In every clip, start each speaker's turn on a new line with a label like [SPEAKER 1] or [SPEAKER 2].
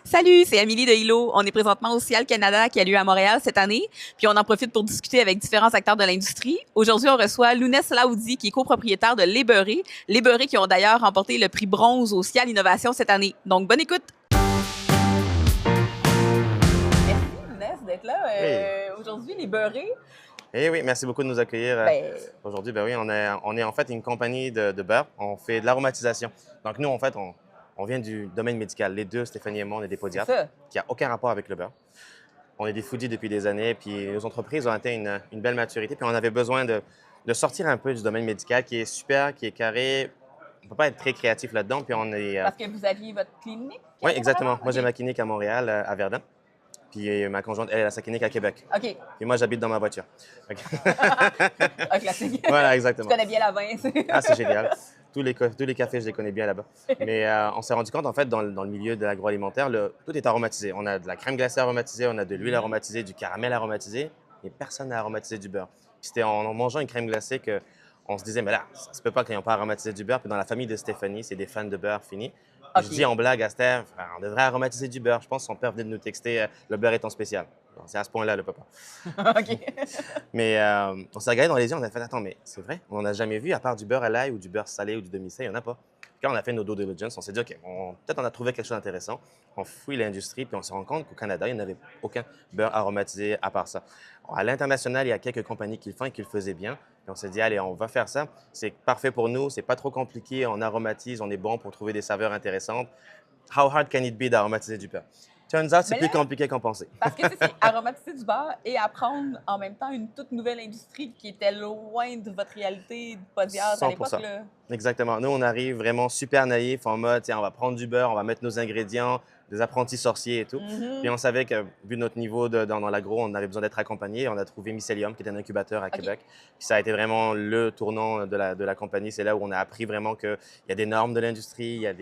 [SPEAKER 1] Salut, c'est Amélie de Hilo. On est présentement au Cial Canada qui a lieu à Montréal cette année, puis on en profite pour discuter avec différents acteurs de l'industrie. Aujourd'hui, on reçoit Lounès Laoudi, qui est copropriétaire de Les Beurrés. Les Beurrés qui ont d'ailleurs remporté le prix bronze au Cial Innovation cette année. Donc, bonne écoute! Merci, Lounès, d'être là.
[SPEAKER 2] Oui.
[SPEAKER 1] Aujourd'hui, Les Beurrés,
[SPEAKER 2] Eh oui, merci beaucoup de nous accueillir
[SPEAKER 1] ben,
[SPEAKER 2] aujourd'hui. Ben oui, on est en fait une compagnie de beurre. On fait de l'aromatisation. Donc nous, en fait, on vient du domaine médical. Les deux, Stéphanie et moi, on est des
[SPEAKER 1] c'est
[SPEAKER 2] podiatres,
[SPEAKER 1] ça.
[SPEAKER 2] qui n'a aucun rapport avec le beurre. On est des foodies depuis des années, puis nos entreprises ont atteint une belle maturité, puis on avait besoin de sortir un peu du domaine médical qui est super, qui est carré. On ne peut pas être très créatif là-dedans, puis on est...
[SPEAKER 1] Parce que vous aviez votre clinique
[SPEAKER 2] Oui,
[SPEAKER 1] à Montréal?
[SPEAKER 2] exactement. Moi, j'ai
[SPEAKER 1] OK.
[SPEAKER 2] ma clinique à Montréal, à Verdun, puis ma conjointe, elle a sa clinique à Québec.
[SPEAKER 1] OK.
[SPEAKER 2] Puis moi, j'habite dans ma voiture. Fait que-
[SPEAKER 1] Un classique.
[SPEAKER 2] Voilà,
[SPEAKER 1] Tu
[SPEAKER 2] exactement.
[SPEAKER 1] connais bien la vin.
[SPEAKER 2] Ah, c'est génial. Tous les cafés, je les connais bien là-bas. Mais on s'est rendu compte, en fait, dans le milieu de l'agroalimentaire, tout est aromatisé. On a de la crème glacée aromatisée, on a de l'huile aromatisée, du caramel aromatisé, mais personne n'a aromatisé du beurre. Puis c'était en mangeant une crème glacée que on se disait, mais là, ça se peut pas qu'ils n'ont pas aromatisé du beurre. Puis dans la famille de Stéphanie, c'est des fans de beurre fini. Puis je dis
[SPEAKER 1] OK.
[SPEAKER 2] en blague à Steph, on devrait aromatiser du beurre. Je pense que son père venait de nous texter, le beurre est en spécial. Bon, c'est à ce point-là, le papa.
[SPEAKER 1] OK.
[SPEAKER 2] Mais on s'est regardé dans les yeux, on a fait attends, mais c'est vrai, on n'en a jamais vu à part du beurre à l'ail ou du beurre salé ou du demi-sel, il n'y en a pas. Puis quand on a fait nos due diligence, on s'est dit OK, peut-être on a trouvé quelque chose d'intéressant. On fouille l'industrie, puis on se rend compte qu'au Canada, il n'y en avait aucun beurre aromatisé à part ça. À l'international, il y a quelques compagnies qui le font et qui le faisaient bien. Puis on s'est dit allez, on va faire ça. C'est parfait pour nous, c'est pas trop compliqué, on aromatise, on est bon pour trouver des saveurs intéressantes. How hard can it be d'aromatiser du beurre? Turns out, c'est
[SPEAKER 1] Mais
[SPEAKER 2] plus
[SPEAKER 1] là,
[SPEAKER 2] compliqué qu'on pensait.
[SPEAKER 1] parce que tu sais, c'est aromatiser du beurre et apprendre en même temps une toute nouvelle industrie qui était loin de votre réalité de podiatre à l'époque,
[SPEAKER 2] 100%.
[SPEAKER 1] là.
[SPEAKER 2] Exactement. Nous, on arrive vraiment super naïf en mode, tiens, on va prendre du beurre, on va mettre nos ingrédients, des apprentis sorciers et tout. Puis
[SPEAKER 1] Mhm.
[SPEAKER 2] on savait que, vu notre niveau dans l'agro, on avait besoin d'être accompagné. On a trouvé Mycelium, qui est un incubateur à
[SPEAKER 1] OK.
[SPEAKER 2] Québec. Puis ça a été vraiment le tournant de la compagnie. C'est là où on a appris vraiment qu'il y a des normes de l'industrie, il y a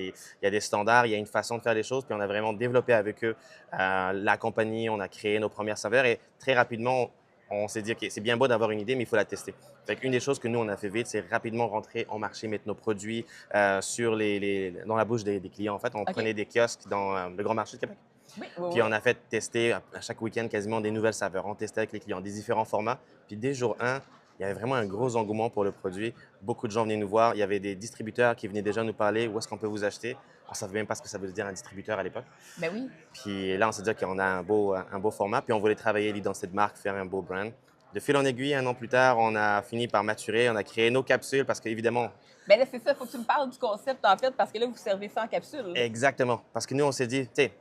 [SPEAKER 2] des standards, il y a une façon de faire les choses. Puis on a vraiment développé avec eux la compagnie, on a créé nos premières saveurs et très rapidement, on s'est dit, OK, c'est bien beau d'avoir une idée, mais il faut la tester. Fait qu'une des choses que nous, on a fait vite, c'est rapidement rentrer en marché, mettre nos produits dans la bouche des clients. En fait, on
[SPEAKER 1] OK.
[SPEAKER 2] prenait des kiosques dans le Grand Marché de Québec.
[SPEAKER 1] Oui, oui,
[SPEAKER 2] Puis
[SPEAKER 1] oui.
[SPEAKER 2] on a fait tester à chaque week-end quasiment des nouvelles saveurs. On testait avec les clients des différents formats. Puis dès jour 1, il y avait vraiment un gros engouement pour le produit. Beaucoup de gens venaient nous voir. Il y avait des distributeurs qui venaient déjà nous parler où est-ce qu'on peut vous acheter. On ne savait même pas ce que ça veut dire un distributeur à l'époque.
[SPEAKER 1] Ben oui.
[SPEAKER 2] Puis là, on s'est dit qu'on a un beau format. Puis on voulait travailler l'identité de marque, faire un beau brand. De fil en aiguille, un an plus tard, on a fini par maturer. On a créé nos capsules parce qu'évidemment,
[SPEAKER 1] Ben là, c'est ça, il faut que tu me parles du concept, en fait, parce que là, vous servez ça en capsule.
[SPEAKER 2] exactement. Parce que nous, on s'est dit, tu sais,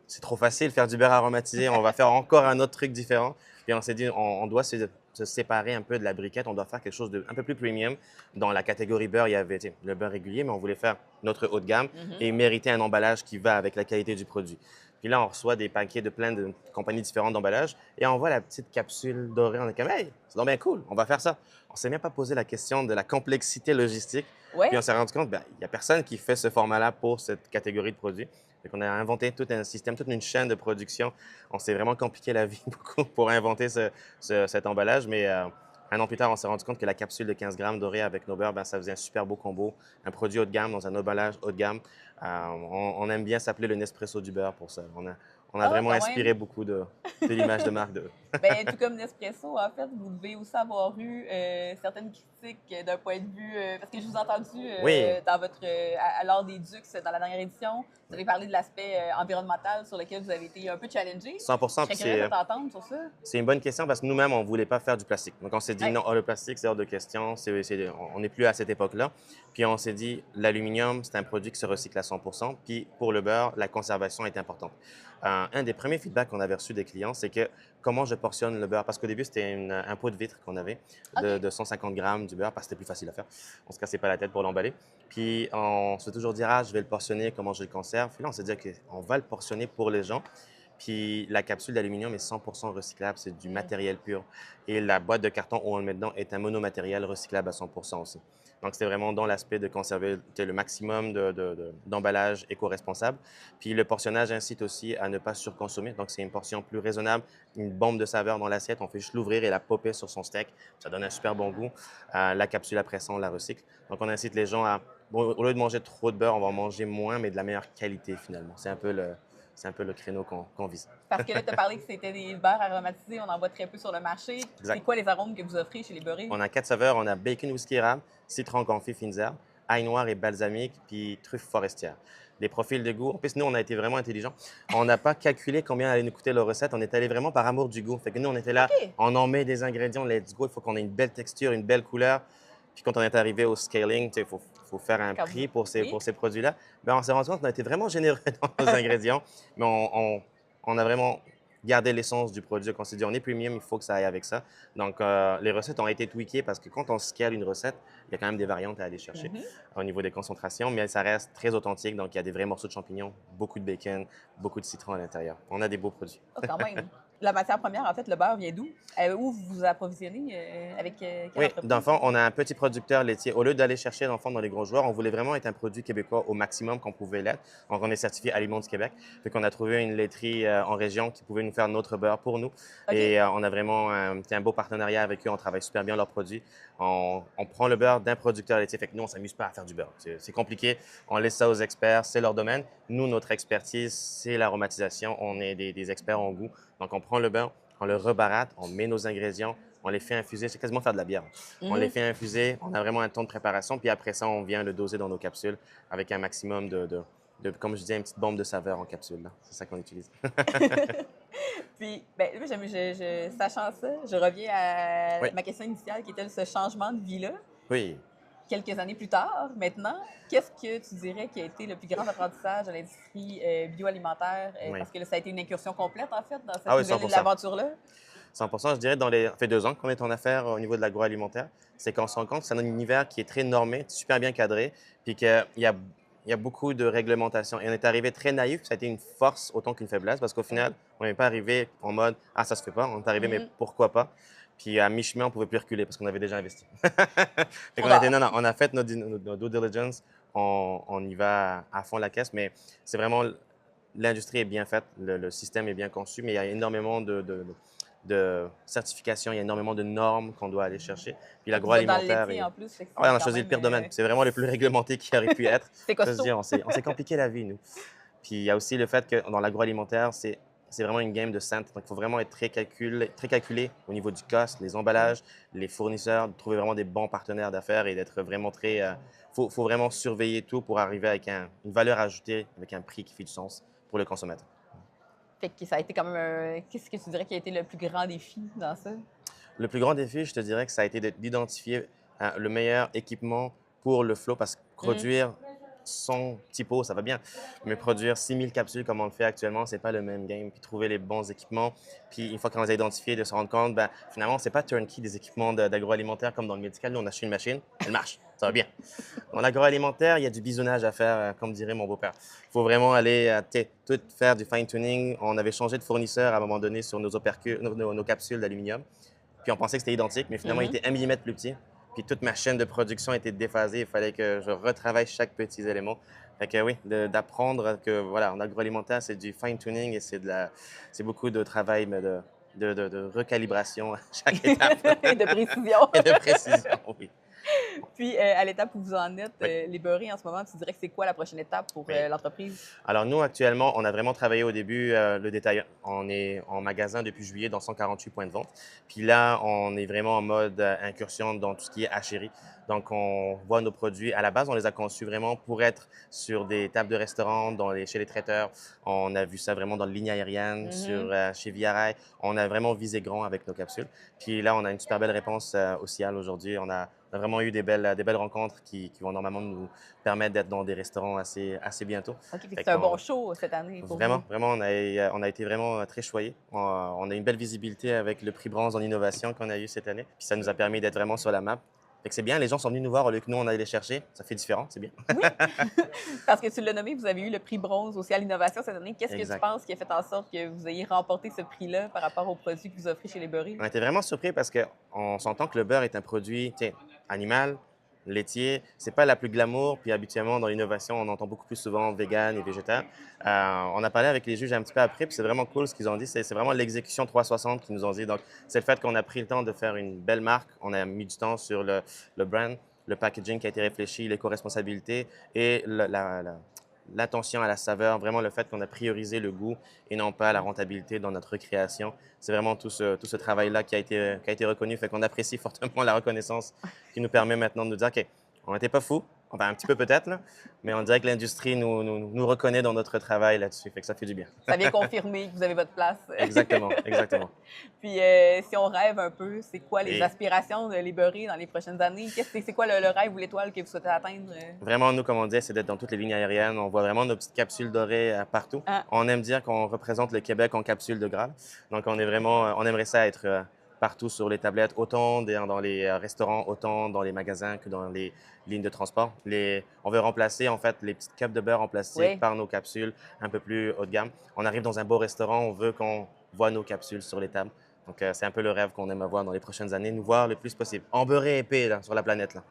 [SPEAKER 2] c'est trop facile faire du beurre aromatisé. On va faire encore un autre truc différent. Puis on s'est dit, on doit se séparer un peu de la briquette. On doit faire quelque chose de un peu plus premium. Dans la catégorie beurre, il y avait tu sais, le beurre régulier, mais on voulait faire notre haut de gamme
[SPEAKER 1] Mhm.
[SPEAKER 2] et mériter un emballage qui va avec la qualité du produit. Puis là, on reçoit des paquets de plein de compagnies différentes d'emballage et on voit la petite capsule dorée. On est comme, hey, c'est donc bien cool, on va faire ça. On s'est même pas posé la question de la complexité logistique. Puis
[SPEAKER 1] Ouais.
[SPEAKER 2] on s'est rendu compte, ben, il n'y a personne qui fait ce format-là pour cette catégorie de produits. Donc on a inventé tout un système, toute une chaîne de production. On s'est vraiment compliqué la vie beaucoup pour inventer cet emballage, mais un an plus tard, on s'est rendu compte que la capsule de 15 grammes dorée avec nos beurres, ben, ça faisait un super beau combo, un produit haut de gamme dans un emballage haut de gamme. On aime bien s'appeler le Nespresso du beurre pour ça. On a
[SPEAKER 1] Ah,
[SPEAKER 2] vraiment
[SPEAKER 1] quand
[SPEAKER 2] inspiré
[SPEAKER 1] même.
[SPEAKER 2] beaucoup de l'image de marque de.
[SPEAKER 1] Ben, tout comme Nespresso, en fait, vous devez aussi avoir eu certaines critiques d'un point de vue. Parce que je vous ai entendu
[SPEAKER 2] Oui,
[SPEAKER 1] dans lors des Dux, dans la dernière édition, vous avez parlé de l'aspect environnemental sur lequel vous avez été un peu challengé. Je
[SPEAKER 2] 100%.
[SPEAKER 1] serais
[SPEAKER 2] Puis
[SPEAKER 1] curieuse de t'entendre sur ça.
[SPEAKER 2] c'est une bonne question parce que nous-mêmes, on ne voulait pas faire du plastique. Donc, on s'est dit
[SPEAKER 1] Ouais.
[SPEAKER 2] non, le plastique, c'est hors de question. On n'est plus à cette époque-là. Puis, on s'est dit l'aluminium, c'est un produit qui se recycle à 100%. Puis, pour le beurre, la conservation est importante. Un des premiers feedbacks qu'on avait reçus des clients, c'est que comment je portionne le beurre. Parce qu'au début, c'était un pot de vitre qu'on avait de,
[SPEAKER 1] OK.
[SPEAKER 2] de 150 grammes du beurre parce que c'était plus facile à faire. On se cassait pas la tête pour l'emballer. Puis, on se fait toujours dire, ah, je vais le portionner, comment je le conserve. Puis là, on s'est dit, OK, on va le portionner pour les gens. Puis la capsule d'aluminium est 100% recyclable, c'est du
[SPEAKER 1] Mm.
[SPEAKER 2] matériel pur. Et la boîte de carton où on le met dedans est un monomatériel recyclable à 100% aussi. Donc, c'est vraiment dans l'aspect de conserver le maximum d'emballage éco-responsable. Puis le portionnage incite aussi à ne pas surconsommer. Donc, c'est une portion plus raisonnable, une bombe de saveur dans l'assiette. On fait juste l'ouvrir et la popper sur son steak. Ça donne un super bon goût. La capsule, après ça, on la recycle. Donc, on incite les gens à, bon, au lieu de manger trop de beurre, on va en manger moins, mais de la meilleure qualité finalement. C'est un peu c'est un peu le créneau qu'on vise.
[SPEAKER 1] Parce que là, tu as parlé que c'était des beurres aromatisés, on en voit très peu sur le marché. C'est
[SPEAKER 2] Exact.
[SPEAKER 1] quoi les arômes que vous offrez chez les beurrés?
[SPEAKER 2] On a 4 saveurs. On a bacon whisky rame, citron confit fines herbes, ail noir et balsamique, puis truffe forestière. Les profils de goût. En plus, nous, on a été vraiment intelligents. On n'a pas calculé combien allait nous coûter la recette. On est allé vraiment par amour du goût. Fait que nous, on était là,
[SPEAKER 1] OK.
[SPEAKER 2] on en met des ingrédients, let's go. Il faut qu'on ait une belle texture, une belle couleur. Puis quand on est arrivé au scaling, il faut faire un
[SPEAKER 1] Quand
[SPEAKER 2] prix
[SPEAKER 1] vous-
[SPEAKER 2] pour
[SPEAKER 1] Oui.
[SPEAKER 2] ces produits-là. Ben, on s'est rendu compte qu'on a été vraiment généreux dans nos ingrédients, mais on a vraiment gardé l'essence du produit. On s'est dit, on est premium, il faut que ça aille avec ça. Donc, les recettes ont été tweakées parce que quand on scale une recette, il y a quand même des variantes à aller chercher
[SPEAKER 1] Mhm.
[SPEAKER 2] au niveau des concentrations, mais ça reste très authentique. Donc, il y a des vrais morceaux de champignons, beaucoup de bacon, beaucoup de citron à l'intérieur. On a des beaux produits.
[SPEAKER 1] Oh, quand même. La matière première, en fait, le beurre vient d'où? Où vous vous approvisionnez? Avec quelle
[SPEAKER 2] Oui,
[SPEAKER 1] entreprise?
[SPEAKER 2] dans le fond, on a un petit producteur laitier. Au lieu d'aller chercher, dans le fond, dans les gros joueurs, on voulait vraiment être un produit québécois au maximum qu'on pouvait l'être. Donc, on est certifié Aliments du Québec. Fait qu'on a trouvé une laiterie en région qui pouvait nous faire notre beurre pour nous.
[SPEAKER 1] OK.
[SPEAKER 2] Et on a vraiment un beau partenariat avec eux. On travaille super bien leurs produits. On prend le beurre d'un producteur laitier. Fait que nous, on ne s'amuse pas à faire du beurre. C'est compliqué. On laisse ça aux experts. C'est leur domaine. Nous, notre expertise, c'est l'aromatisation. On est des experts en goût. Donc, on prend le beurre, on le rebarate, on met nos ingrédients, on les fait infuser. C'est quasiment faire de la bière. On les
[SPEAKER 1] Mhm.
[SPEAKER 2] fait infuser, on a vraiment un temps de préparation, puis après ça, on vient le doser dans nos capsules avec un maximum comme je disais, une petite bombe de saveur en capsule, là. C'est ça qu'on utilise.
[SPEAKER 1] Puis, ben, là, sachant ça, je reviens à
[SPEAKER 2] Oui,
[SPEAKER 1] ma question initiale qui était ce changement de vie-là.
[SPEAKER 2] oui.
[SPEAKER 1] Quelques années plus tard, maintenant, qu'est-ce que tu dirais qui a été le plus grand apprentissage de l'industrie bioalimentaire?
[SPEAKER 2] Oui.
[SPEAKER 1] Parce que là, ça a été une incursion complète, en fait, dans cette
[SPEAKER 2] Ah oui,
[SPEAKER 1] nouvelle
[SPEAKER 2] 100%.
[SPEAKER 1] aventure-là.
[SPEAKER 2] 100%, je dirais, ça fait 2 ans qu'on est en affaires au niveau de l'agroalimentaire. C'est qu'on se rend compte que c'est un univers qui est très normé, super bien cadré, puis qu'il y a beaucoup de réglementations. Et on est arrivé très naïf, ça a été une force autant qu'une faiblesse, parce qu'au final, on n'est pas arrivé en mode « Ah, ça se fait pas ». On est arrivé « Mais
[SPEAKER 1] Mhm.
[SPEAKER 2] pourquoi pas ?» Puis à mi-chemin, on ne pouvait plus reculer parce qu'on avait déjà investi. Fait qu'on a été,
[SPEAKER 1] Faudra-
[SPEAKER 2] non, non, on a fait notre due diligence, on y va à fond la caisse, mais c'est vraiment, l'industrie est bien faite, le système est bien conçu, mais il y a énormément de certifications, il y a énormément de normes qu'on doit aller chercher. Puis
[SPEAKER 1] Fait que vous êtes dans le
[SPEAKER 2] l'agroalimentaire
[SPEAKER 1] laitier
[SPEAKER 2] est...
[SPEAKER 1] en plus, fait que
[SPEAKER 2] Ah ouais,
[SPEAKER 1] c'est
[SPEAKER 2] on a
[SPEAKER 1] quand
[SPEAKER 2] choisi le
[SPEAKER 1] même
[SPEAKER 2] pire domaine. C'est vraiment le plus réglementé qui aurait pu être.
[SPEAKER 1] c'est
[SPEAKER 2] Ça se dit,
[SPEAKER 1] costaud.
[SPEAKER 2] on s'est compliqué la vie, nous. Puis il y a aussi le fait que dans l'agroalimentaire, c'est vraiment une game de cents. Donc, il faut vraiment être très calculé au niveau du cost, les emballages, les fournisseurs, de trouver vraiment des bons partenaires d'affaires et d'être vraiment très... faut vraiment surveiller tout pour arriver avec une valeur ajoutée, avec un prix qui fait du sens pour le consommateur.
[SPEAKER 1] Fait que ça a été quand même Qu'est-ce que tu dirais qui a été le plus grand défi dans ça?
[SPEAKER 2] Le plus grand défi, je te dirais que ça a été d'identifier le meilleur équipement pour le flow, parce que
[SPEAKER 1] Mhm.
[SPEAKER 2] produire 100 petits pots, ça va bien, mais produire 6000 capsules comme on le fait actuellement, c'est pas le même game. Puis trouver les bons équipements, puis une fois qu'on les a identifiés, de se rendre compte, ben, finalement, c'est pas turnkey des équipements d'agroalimentaire comme dans le médical. Nous, on achète une machine, elle marche, ça va bien. Dans l'agroalimentaire, il y a du bisonnage à faire, comme dirait mon beau-père. Il faut vraiment aller tout faire du fine-tuning. On avait changé de fournisseur à un moment donné sur nos capsules d'aluminium. Puis on pensait que c'était identique, mais finalement, il
[SPEAKER 1] Mhm.
[SPEAKER 2] était 1 millimètre plus petit. Puis toute ma chaîne de production était déphasée. Il fallait que je retravaille chaque petit élément. Fait que oui, d'apprendre que voilà, en agroalimentaire, c'est du fine-tuning et c'est beaucoup de travail, mais de recalibration à chaque étape
[SPEAKER 1] De précision.
[SPEAKER 2] et de précision, oui.
[SPEAKER 1] Puis, à l'étape où vous en êtes,
[SPEAKER 2] Oui.
[SPEAKER 1] les beurrés en ce moment, tu dirais que c'est quoi la prochaine étape pour
[SPEAKER 2] Oui.
[SPEAKER 1] l'entreprise?
[SPEAKER 2] Alors nous, actuellement, on a vraiment travaillé au début le détail. On est en magasin depuis juillet dans 148 points de vente. Puis là, on est vraiment en mode incursion dans tout ce qui est hachérie. Donc, on voit nos produits. À la base, on les a conçus vraiment pour être sur des tables de restaurants, chez les traiteurs. On a vu ça vraiment dans la ligne aérienne,
[SPEAKER 1] Mhm.
[SPEAKER 2] chez Via Rail. On a vraiment visé grand avec nos capsules. Puis là, on a une super belle réponse au CIAL aujourd'hui. On a vraiment eu des belles rencontres qui vont normalement nous permettre d'être dans des restaurants assez bientôt.
[SPEAKER 1] OK, fait que
[SPEAKER 2] Fait
[SPEAKER 1] c'est un bon
[SPEAKER 2] qu'on-
[SPEAKER 1] show cette année pour
[SPEAKER 2] Vraiment,
[SPEAKER 1] vous.
[SPEAKER 2] vraiment, on a été vraiment très choyés. On a une belle visibilité avec le prix bronze en innovation qu'on a eu cette année. Puis ça nous a permis d'être vraiment sur la map. Fait que c'est bien, les gens sont venus nous voir au lieu que nous, on allait les chercher. Ça fait différent, c'est bien.
[SPEAKER 1] Oui, parce que tu l'as nommé, vous avez eu le prix bronze aussi à l'innovation cette année. Qu'est-ce que tu
[SPEAKER 2] Exact.
[SPEAKER 1] penses qui a fait en sorte que vous ayez remporté ce prix-là par rapport aux produits que vous offrez chez les beurrés?
[SPEAKER 2] On était vraiment surpris parce qu'on s'entend que le beurre est un produit animal, laitier. C'est pas la plus glamour. Puis habituellement, dans l'innovation, on entend beaucoup plus souvent vegan et végétal. On a parlé avec les juges un petit peu après, puis c'est vraiment cool ce qu'ils ont dit. C'est vraiment l'exécution 360 qu'ils nous ont dit. Donc, c'est le fait qu'on a pris le temps de faire une belle marque. On a mis du temps sur le brand, le packaging qui a été réfléchi, l'éco-responsabilité et l'attention à la saveur, vraiment le fait qu'on a priorisé le goût et non pas la rentabilité dans notre création. C'est vraiment tout ce travail-là qui a été reconnu, fait qu'on apprécie fortement la reconnaissance qui nous permet maintenant de nous dire, OK, on n'était pas fous, enfin un petit peu peut-être, là, mais on dirait que l'industrie nous reconnaît dans notre travail là-dessus, fait que ça fait du bien.
[SPEAKER 1] Ça vient confirmer que vous avez votre place.
[SPEAKER 2] Exactement, exactement.
[SPEAKER 1] Puis, si on rêve un peu, c'est quoi les
[SPEAKER 2] Et
[SPEAKER 1] aspirations de Les Beurrés dans les prochaines années? C'est quoi le rêve ou l'étoile que vous souhaitez atteindre?
[SPEAKER 2] vraiment, nous, comme on dit, c'est d'être dans toutes les lignes aériennes. On voit vraiment nos petites capsules dorées partout.
[SPEAKER 1] Ah,
[SPEAKER 2] On aime dire qu'on représente le Québec en capsule de Graal. Donc, on est vraiment, on aimerait ça être partout sur les tablettes, autant dans les restaurants, autant dans les magasins que dans les lignes de transport. On veut remplacer, en fait, les petites cups de beurre en plastique
[SPEAKER 1] oui.
[SPEAKER 2] par nos capsules un peu plus haut de gamme. On arrive dans un beau restaurant, on veut qu'on voit nos capsules sur les tables. Donc, c'est un peu le rêve qu'on aime avoir dans les prochaines années, nous voir le plus possible. Embeurré épais, là, sur la planète, là.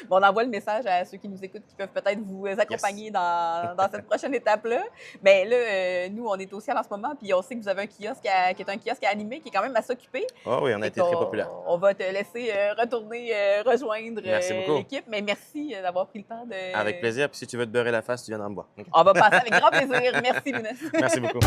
[SPEAKER 1] Bon, on envoie le message à ceux qui nous écoutent qui peuvent peut-être vous accompagner
[SPEAKER 2] Yes.
[SPEAKER 1] dans cette prochaine étape-là. Mais là, nous, on est au ciel en ce moment, puis on sait que vous avez un kiosque qui est un kiosque animé qui est quand même à s'occuper.
[SPEAKER 2] Oh oui, on a
[SPEAKER 1] Fait
[SPEAKER 2] été très
[SPEAKER 1] qu'on-
[SPEAKER 2] populaire.
[SPEAKER 1] On va te laisser retourner rejoindre
[SPEAKER 2] Merci beaucoup.
[SPEAKER 1] l'équipe. Mais merci d'avoir pris le temps de...
[SPEAKER 2] Avec plaisir. Puis si tu veux te beurrer la face, tu viendras me voir. OK?
[SPEAKER 1] On va passer avec grand plaisir. Merci, Lounès.
[SPEAKER 2] Merci beaucoup.